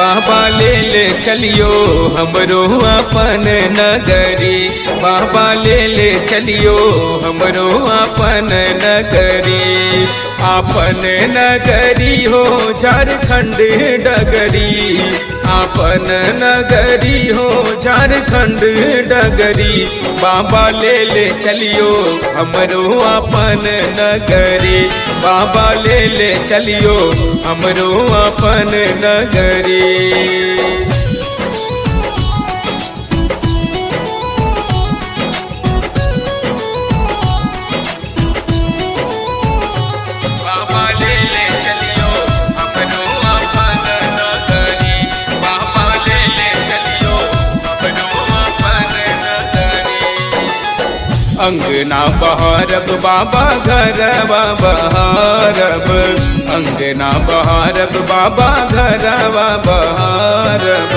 बाबा ले चलियो हमरो अपन नगरी, बाबा ले चलियो हमरो अपन नगरी। आपन नगरी हो झारखंड डगरी, आपन नगरी हो झारखंड डगरी। बाबा ले चलियो हमरो अपन नगरी, बाबा ले चलियो हमरो अपन नगरी। अंगना बहारब बाबा घरवा बहारब, अंगना बहारब बाबा घरवा बहारब।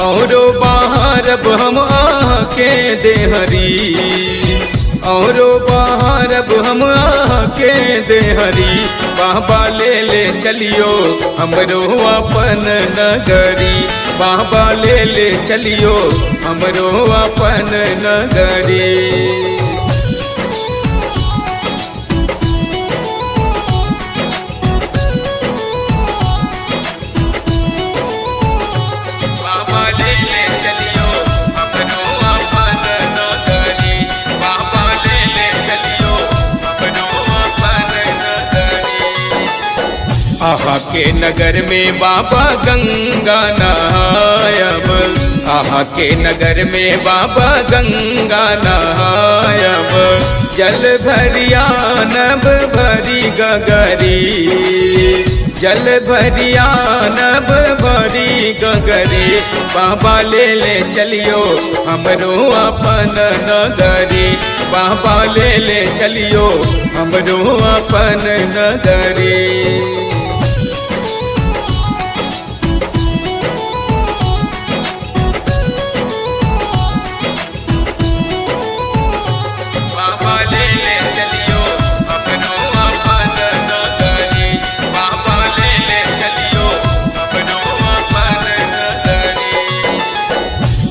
औरो बहारब हम आह के देहरी, औरो बहारब हम आह के देहरी। बाबा ले चलियो हमरो अपन नगरी, बाबा ले चलियो हमरो अपन नगरी। आहा के नगर में बाबा गंगा नहायब, आहा के नगर में बाबा गंगा नहायब। जल भरिया नभ भरी गगरी, जल भरिया नभ भरी गगरी। बाबा ले चलियो हमरो अपन नगरी, बाबा ले चलियो हमरो अपन नगरी।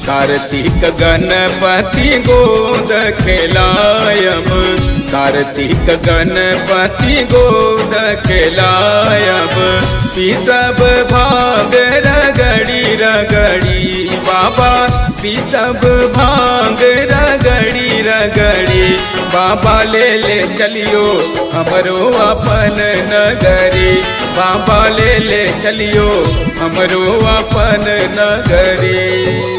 कार्तिक गणपति गोद खेलायब, कार्तिक गणपति गोद खेलायब। सब भाग रगड़ी रगड़ी बाबा, सब भाग रगड़ी रगड़ी। बाबा ले चलियो हमरो अपन नगरी, बाबा ले चलियो हमरो अपन नगरी।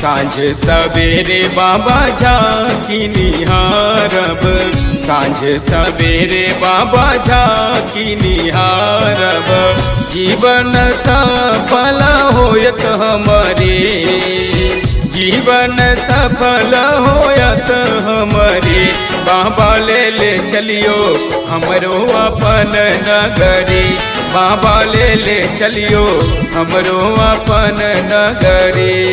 सांझ सवेरे बाबा झांकी निहारब, सांझ सवेरे बाबा झांकी निहारब। जीवन सफल होयत हमारे, जीवन सफल होयत हमारे। बाबा ले चलियो हमरो अपन नगरी, बाबा ले चलियो हमरो अपन नगरी।